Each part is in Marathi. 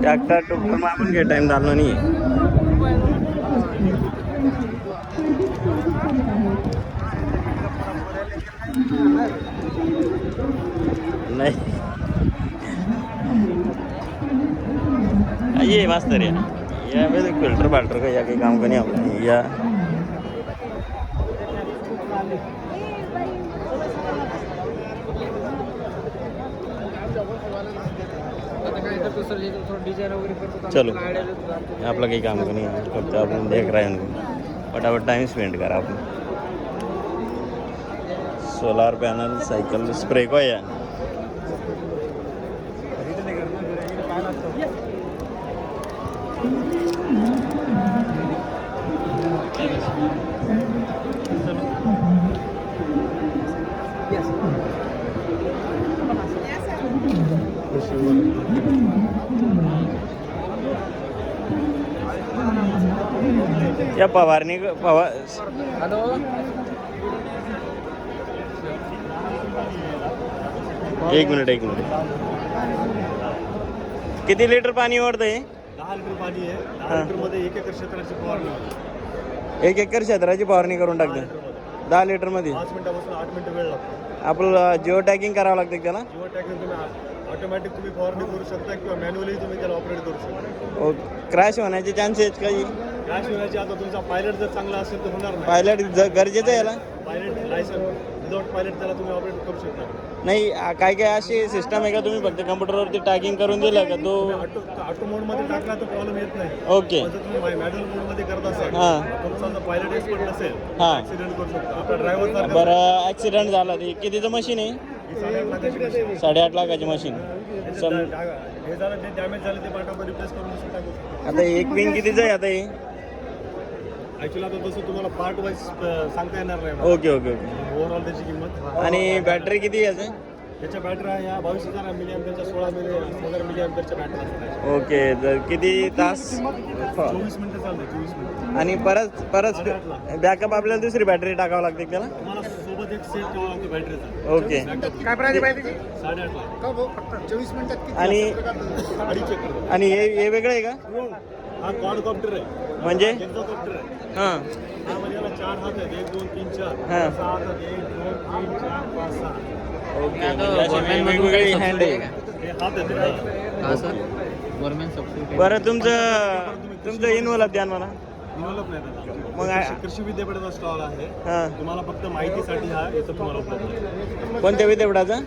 ट्रॅक्टर टुक्टर मागून घे, टाइम झाला नाही. नहीं ये मास्तर है या फिल्टर बाल्टर का या कहीं काम का नहीं होगा या चलो आपला काही काम का नहीं है, फक्त आपण देख रहे हैं फटाफट टाइम स्पेंड करा आपण. सोलार पॅनल सायकल स्प्रे को या या फवारणी हॅलो एक मिनिट किती लिटर पाणी ओढतंय? 10 लिटर पाणी आहे. 10 लिटर मध्ये 1 एकर क्षेत्राची फवारणी. 1 एकर क्षेत्राची फवारणी करून टाकते 10 लिटर मध्ये. 5 मिनिटापासून 8 मिनिटं वेळ लागतो. आपलं जिओ टॅगिंग करावं लागतं त्याला. जिओ टॅगिंग तुम्ही ऑटोमॅटिक तुम्ही फवारणी करू शकता किंवा मॅन्युअली तुम्ही त्याला ऑपरेट करू शकता. क्रॅश होण्याचे चान्सेस काही? क्रॅश होण्याची आता तुमचा पायलट जर चांगला असेल तर होणार नाही. पायलट गरजेचं आहे याला. पायलट लायसन्स विदाउट पायलट त्याला तुम्ही ऑपरेट करू शकता. नाही काय काय अशी सिस्टम आहे का तुम्ही फक्त कम्प्युटरवरती टॅगिंग करून दिलं का तो? ऑटो मोडमध्ये टाकला तर प्रॉब्लेम येत नाही. ओके. जर तुम्ही मॅन्युअल मोडमध्ये करत असाल हां तुमचा जर पायलट एक्सपर्ट नसेल हां ॲक्सिडेंट करू शकतो. आपला ड्रायव्हर बरं ॲक्सिडेंट झाला ते कितीचं मशीन आहे? 8.5 लाखाची मशीन. 8.5 लाखाची मशीन. हे झालं ते डॅमेज झालं ते पाठवून रिप्लेस करून दुसरं टाकू शकतो. आता एक विंग कितीचं आहे आता हे? ॲक्च्युली आता तसं तुम्हाला पार्ट वाईज सांगता येणार नाही. Okay okay okay. ओव्हरऑल त्याची किंमत. आणि बॅटरी किती आहे याचं? त्याच्या बॅटऱ्या ह्या 22,000 मिलीअँपच्या 16,000 मिलीअँपच्या बॅटऱ्या असतात. ओके तर किती तास? 24 मिनिटं चालते. 24 मिनिटं. आणि परत बॅकअप आपल्याला दुसरी बॅटरी टाकावं लागते त्याला? तुम्हाला सोबत एक सेट ठेवावा लागतो बॅटरीचा. ओके. काय प्राइस आहे त्याची? 8.5 लाख. फक्त 24 मिनिटात. आणि चेक करतो. आणि हे वेगळं आहे का? हा क्वाडकॉप्टर आहे. म्हणजे हेलिकॉप्टर आहे. हां हा म्हणजे याला 4 हात आहेत. 1 2 3 4 हां 6 हात आहेत. 1 2 3 4 5 6. ओके. वेगवेगळी हँड आहे का? हे हात आहेत. हां सर गव्हर्नमेंट सबसिडी. बरं तुमचं इन्व्हॉल्व द्या मला. इन्व्हॉल्व नाही त्याचा. मग कृषी विद्यापीठाचा स्टॉल आहे. हां तुम्हाला फक्त माहितीसाठी हा याचं तुम्हाला उपलब्ध आहे. कोणत्या विद्यापीठाचा?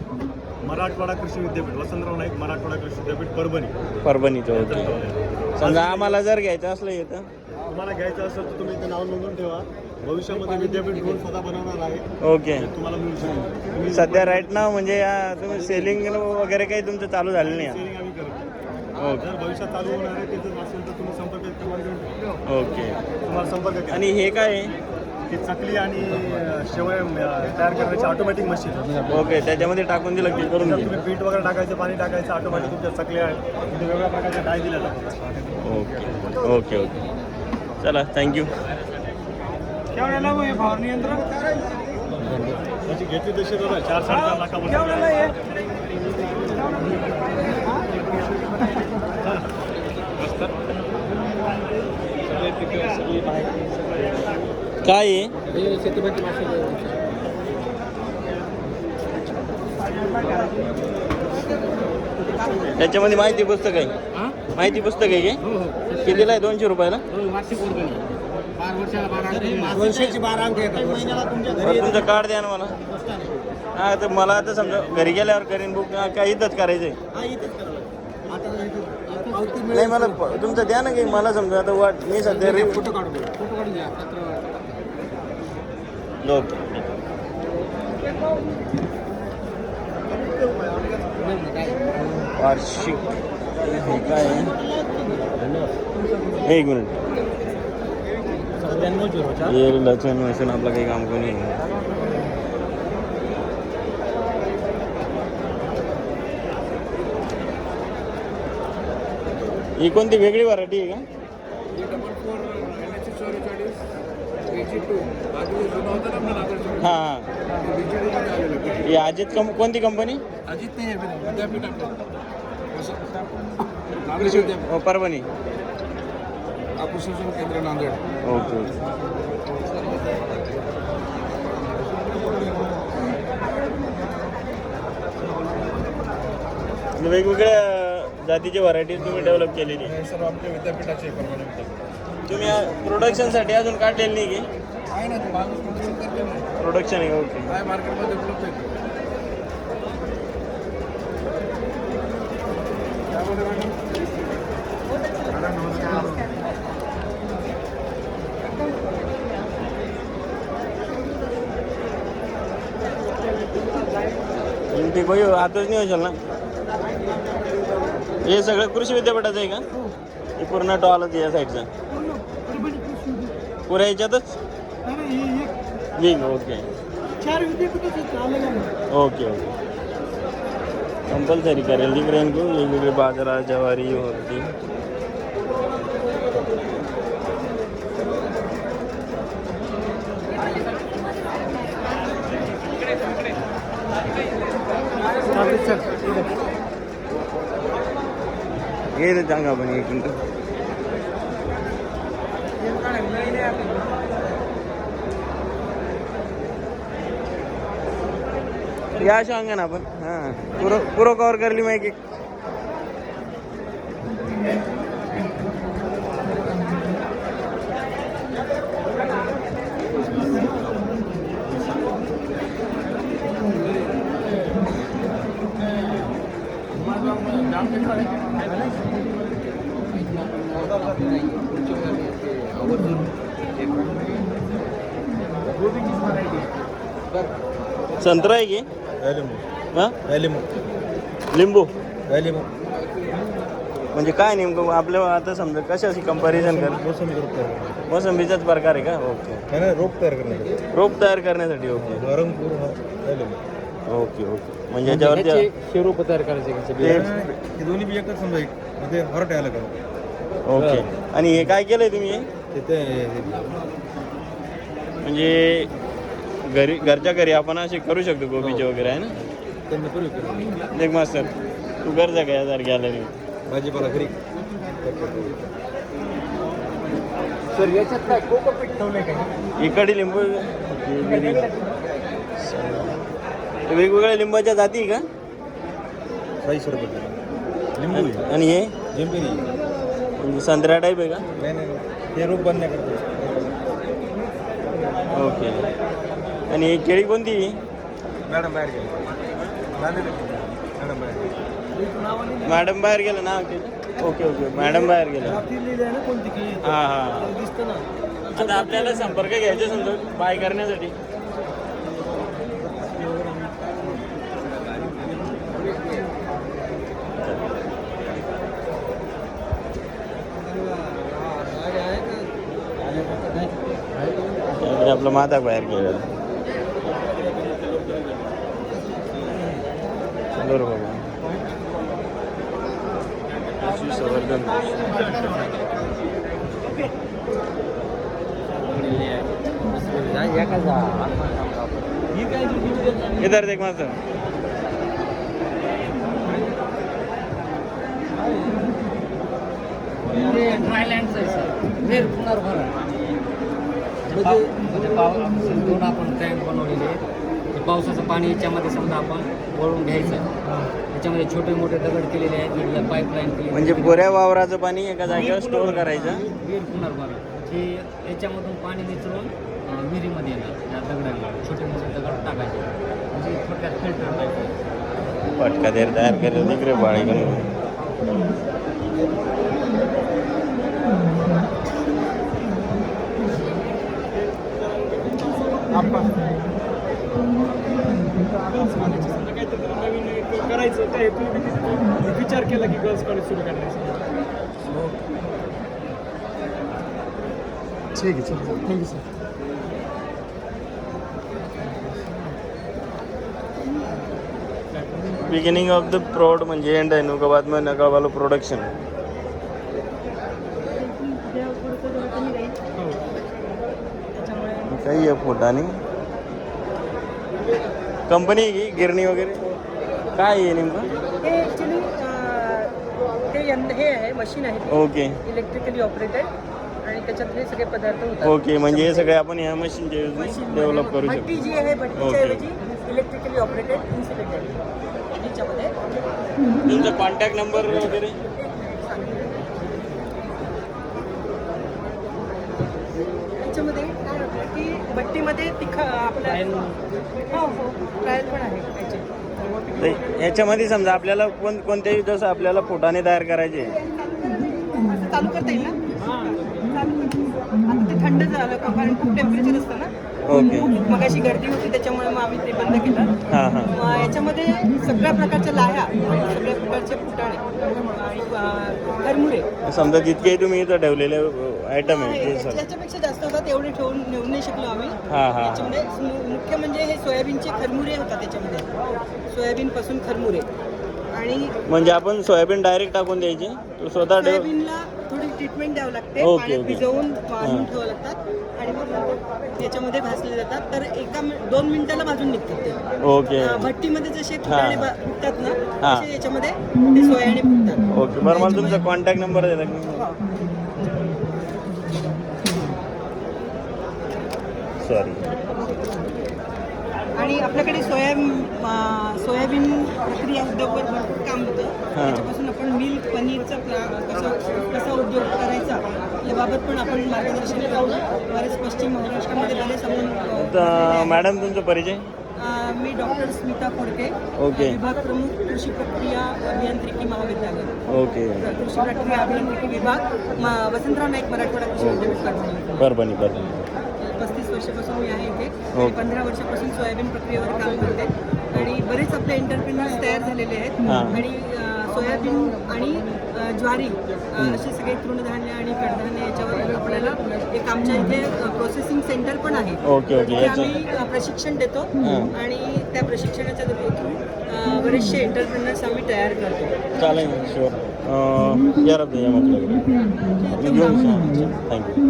मराठवाडा कृषी विद्यापीठ वसंतराव नाईक मराठवाडा कृषी विद्यापीठ परभणीचं. ओके. समजा आम्हाला जर घ्यायचं असलं येतं तुम्हाला घ्यायचं असेल तर तुम्ही इथे नाव नोंदवून ठेवा. भविष्यामध्ये विद्यापीठ ड्रोन स्वतः बनवणार आहे. ओके. तुम्हाला मिळू शकेल. सध्या राईट नाव म्हणजे तुम्ही सेलिंग वगैरे काही तुमचं चालू झालं नाही? सेलिंग आम्ही करतो. ओके जर भविष्यात चालू होणार आहे ते जर असेल तर तुम्ही संपर्क करा. ओके. तुम्हाला संपर्क करा. आणि हे काय आहे? ही चकली आणि शेवया तयार करण्याची ऑटोमॅटिक मशीन. ओके. त्याच्यामध्ये टाकून दिलं की करून घे. तुम्ही पीठ वगैरे टाकायचं पाणी टाकायचं ऑटोमॅटिक तुमच्या चकल्या आहेत. तिथे वेगळ्या प्रकारच्या डाय दिल्या जातात. Okay okay okay. चला थँक्यू. त्याची घेतली तशी बघा 4-4.5 लाखापर्यंत. काय आहे? त्याच्यामध्ये माहिती पुस्तक आहे. माहिती पुस्तक आहे की कितीला आहे? 200 रुपयाला. 12 अंक येतात. तुमचं कार्ड द्या ना मला. हां तर मला आता समजा घरी गेल्यावर करीन बुक काय इथंच करायचं आहे? नाही मला तुमचं द्या ना की मला समजा आता वाट मी सध्या फोटो काढून घ्या. लोक वार्षिक हे काय आहे? एक मिनिट. हे लचन वचन आपलं काही काम कोणी आहे? ही कोणती वेगळी व्हरायटी आहे का? हां ही अजित कोणती कंपनी? अजित नाही विद्यापीठ हो परभणी. प्रशिक्षण केंद्र नांदेड. Okay okay. वेगवेगळ्या जातीची व्हरायटी तुम्ही डेव्हलप केलेली आहे. हे सर्व आमच्या विद्यापीठाचे परभणी विद्यापीठ. तुम्ही प्रोडक्शनसाठी अजून काढलेली नाही की? आहे ना ते माणूस प्रोडक्शन करते ना. प्रोडक्शन आहे. ओके. काय मार्केटमध्ये उपलब्ध आहे. त्यामध्ये मॅडम नमस्कार. ते भाई आताच नाही होशाल ना. हे सगळं कृषी विद्यापीठाचं आहे का? हे पूर्ण टॉलच या साईडचं पुऱ्या ह्याच्यातच wing. Okay okay okay. Compulsory करेल तिकडे वेगवेगळे बाजरा ज्वारी होती. ये रे चांगा पण एक मिनिट. या अशा अंगा ना आपण हां पुरं कवर करली मग एक संत्रा आहे की? हां लिंबू. म्हणजे काय नेमकं आपल्या आता समजा कशाशी कंपॅरिझन कर? मोसंबीचाच प्रकार आहे का? ओके. रोप तयार करण्यासाठी. Okay okay okay. म्हणजे याच्यावरती शिरूप तयार करायचे हे दोन्ही बी एकच समजा म्हणजे हॉट आलं का? ओके. आणि हे काय केलंय तुम्ही? म्हणजे घरच्या घरी आपण असे करू शकतो गोबीचे वगैरे आहे ना? देख मास्तर तू गरजा काय जर घ्यायला भाजीपाला घरी. सर याच्यात काय कोकोपीट ठेवलंय का? इकडे लिंबू वेगवेगळ्या लिंबाच्या जाती का? 40 रुपये लिंबू. आणि हे जिंपेरी म्हणजे संत्र्या टाईप आहे का? नाही ते रोप बंद करतो. ओके. आणि ही केळी कोणती? मॅडम बाहेर गेले. मॅडम बाहेर गेलं ना? Okay okay. मॅडम बाहेर गेलं. हां हां. आता आपल्याला संपर्क घ्यायचा समजा बाय करण्यासाठी. आपलं माता बाहेर गेलं. बरोबर. संवर्धन इधर देख मास्तर. ड्रायलँडचं आहे सर. दोन आपण टँक बनवलेले आहेत. पावसाचं पाणी याच्यामध्ये समजा आपण वळून घ्यायचं. याच्यामध्ये छोटे मोठे दगड केलेले आहेत. पाईपलाईन केली म्हणजे पुऱ्या वावराचं पाणी एका जागेवर स्टोअर करायचं. विहीर पुनर्भरण हे याच्यामधून पाणी मिसळून विहिरीमध्ये येणार. या दगडांना छोटे मोठे दगड टाकायचे म्हणजे थोडक्यात फिल्टर टाकायचं. पटका देर तयार करेल तिकडे पाणी करून. करायचं त्या हेतून विचार केला की गर्ल्स कॉलेज सुरू करायचं. ठीक आहे. Thank you sir. Beginning of the प्रोड म्हणजे एंड आहे नुका बाद में नका वालों प्रोडक्शन. काही आहे फुटाने कंपनी की गिरणी वगैरे काय आहे नेमकं? हे ॲक्च्युली हे आहे मशीन आहे ओके इलेक्ट्रिकली ऑपरेटेड आणि त्याच्यात हे सगळे पदार्थ होतात. ओके म्हणजे हे सगळे आपण ह्या मशीनच्या यूजने डेव्हलप करू भट्टी शकतो. जी आहे भट्टीच्या ओके. ऐवजी इलेक्ट्रिकली ऑपरेटेड इन्सुलेटेड याच्यामध्ये तुमचा कॉन्टॅक्ट नंबर वगैरे? याच्यामध्ये काय होतं की भट्टीमध्ये आपलं हो ट्रायल पण आहे याचे. तर याच्यामध्ये समजा आपल्याला कोणत्याही जसं आपल्याला फुटाने तयार करायचे असं चालू करता येईल ना? चालू करता. आता ते थंड झालं का कारण खूप टेम्परेचर असतं ना. ओके. मगाशी गर्दी होती त्याच्यामुळे मग आम्ही ते बंद केलं. हां हां मग याच्यामध्ये सगळ्या प्रकारच्या लाह्या आणि सगळ्या प्रकारचे फुटाणे आणि खरमुरे समजा जितके तुम्ही इथं ठेवलेले आयटम आहे ते सर. याच्यापेक्षा जास्त होतात एवढे नेऊ नाही शकलो आम्ही. हां हां याच्यामध्ये मुख्य म्हणजे हे सोयाबीनचे खरमुरे होतात त्याच्यामध्ये सोयाबीनपासून खरमुरे आणि म्हणजे आपण सोयाबीन डायरेक्ट टाकून द्यायची तो स्वतः ठेव. सोयाबीनला थोडी ट्रीटमेंट द्यावं लागते ओके, पाण्यात ओके. भिजवून भाजून ठेवावं लागतात आणि मग याच्यामध्ये भाजले जातात तर 2 मिनिटाला भाजून निघतात ते. ओके भट्टीमध्ये जसे हां. फुटाणे फुटतात ना हां. तसे याच्यामध्ये ते सोयाने फुटतात. ओके बरं मला तुमचा कॉन्टॅक्ट नंबर द्या की. सॉरी. आणि आपल्याकडे सोयाबीन प्रक्रिया उद्योगवर भरपूर काम होतं. त्याच्यापासून आपण मिल्क पनीरचा कसा उद्योग करायचा याबाबत पण आपण मार्गदर्शन करतो. बरेच पश्चिम महाराष्ट्रामध्ये बरेच तर आपण मॅडम तुमचा परिचय? मी डॉक्टर स्मिता खोडके ओके. विभाग प्रमुख कृषी प्रक्रिया अभियांत्रिकी महाविद्यालय ओके. कृषी प्रक्रिया अभियांत्रिकी विभाग वसंतराव नाईक मराठवाडा कृषी विद्यापीठ परभणी. परभणी परभणी. 35 वर्षापासून मी आहे इथे ओके. आणि 15 वर्षापासून सोयाबीन प्रक्रियेवर काम करते आणि बरेच आपले एंटरप्रिनर्स तयार झालेले आहेत हां. आणि सोयाबीन आणि ज्वारी असे सगळे तृणधान्य आणि कडधान्य याच्यावर आपल्याला एक आमच्या इथे प्रोसेसिंग सेंटर पण आहे. Okay, okay. तिथे आम्ही प्रशिक्षण देतो हां. आणि त्या प्रशिक्षणाच्या थ्रू बरेचसे एंटरप्रिनर्स आम्ही तयार करतो. चालेल शुअर या रब्दे या म्हटलं घेऊन थँक्यू.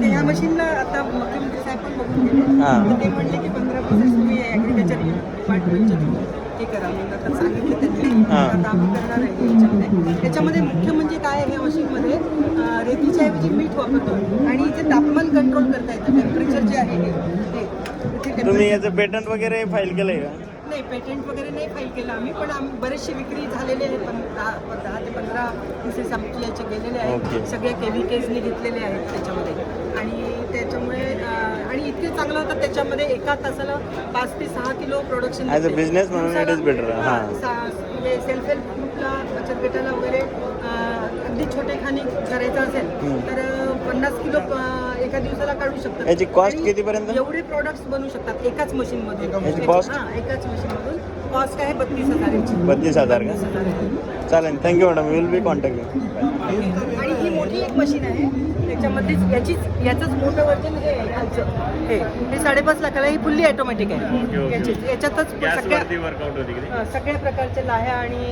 ते ह्या मशीनला आता मुख्यमंत्री साहेब पण बघून गेले हां. तर ते म्हणले की 15% तुम्ही ॲग्रिकल्चर डिपार्टमेंटच्या थ्रू हे करा म्हणून आता सांगितलं त्यांनी. हां. आता आम्ही करणार आहे याच्यामध्ये. त्याच्यामध्ये मुख्य म्हणजे काय आहे ह्या मशीनमध्ये रेतीच्या ऐवजी मीठ वापरतो आणि इथे तापमान कंट्रोल करता येतं. टेम्परेचर जे आहे हे इथे तुम्ही याचं पेटंट वगैरे फाईल केलंय का? नाही पेटेंट वगैरे नाही फाईल केलं आम्ही पण बरेचसे विक्री झालेले आहेत. 10 ते 15 पीसेस आमचे याचे गेलेले ओके. आहेत. सगळे केमिकल्सनी घेतलेले आहेत त्याच्यामध्ये आणि त्याच्यामुळे आणि इतके चांगलं होतं त्याच्यामध्ये एका तासाला 5 ते 6 kilo production. As a business म्हणून इट इज बेटर. हां म्हणजे सेल्फ हेल्प ग्रुपला बचत गटाला वगैरे अगदी छोटे खाणी करायचं असेल तर 50 किलो एका दिवसाला काढू शकतात. याची कॉस्ट आणि कितीपर्यंत? एवढे प्रोडक्ट्स बनवू शकतात एकाच मशीनमधून. याची cost? एकाच मशीनमधून कॉस्ट आहे 32,000 याची. 32,000 का? 32,000. चालेल thank you madam will be contact. आणि ही मोठी एक मशीन आहे त्याच्यामध्येच याचंच मोठं वर्जन हे आहे आमचं हे 5.5 लाखाला ही फुल्ली ऑटोमॅटिक आहे. याच्यातच वर्कआउट होती सगळ्या प्रकारचे लाह्या आणि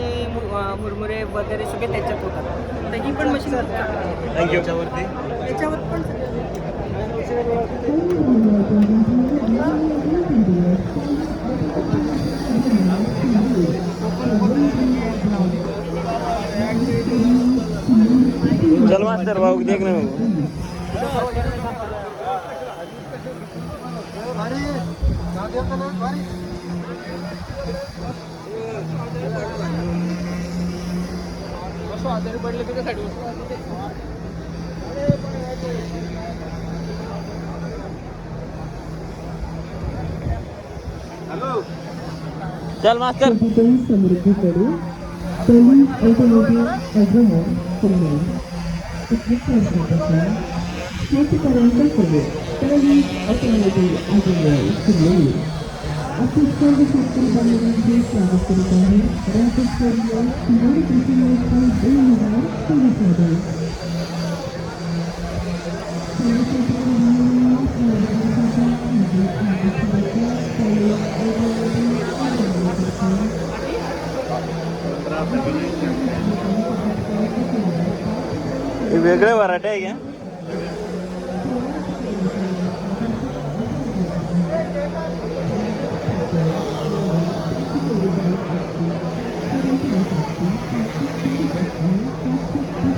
मुरमुरे वगैरे सगळे त्याच्यात होतात. तर ही पण मशीन थँक्यू. याच्यावर पण चल मास्टर भाऊ देख ना चल मास्टर. समृद्धी करू तरी ऑटोमोटिव्ह अग्रह पुणे शेतकऱ्यांचा करू तरी ऑटोमोटिव्ह अग्रह पुणे असे सर्व शेतकरी बांधवांचे स्वागत करीत आहे राज्यस्तरीय हिवाळी कृषी महोत्सव 2024 मध्ये. हे वेगळे वराठे आहे का?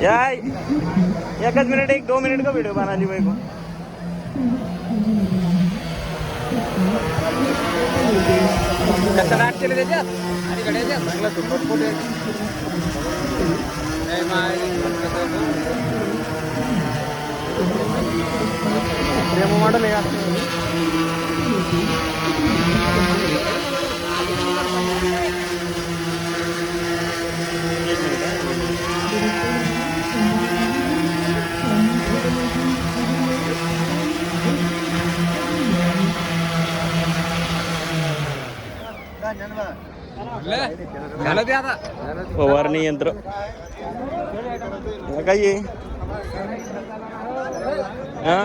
या एकच मिनिट 1-2 मिनिट का वीडियो बना ली मेरे को कसं राट केलं त्याच्यात आणि घड्याच्यात चांगला सुपर फोटो डेमो मॉडल आहे झालं ते आता फवारणी यंत्र काय आहे हा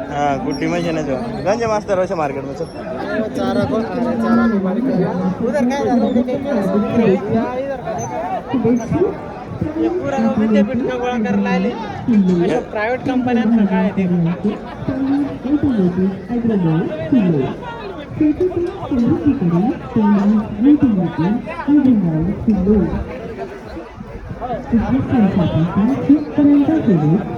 हाँ कुट्टी मशीन है जो गंज मास्टर वैसे मार्केट में ये पूरा विद्यापीठ का गोळा करायला आले अशा प्रायव्हेट कंपन्यांना काय ते Automobile,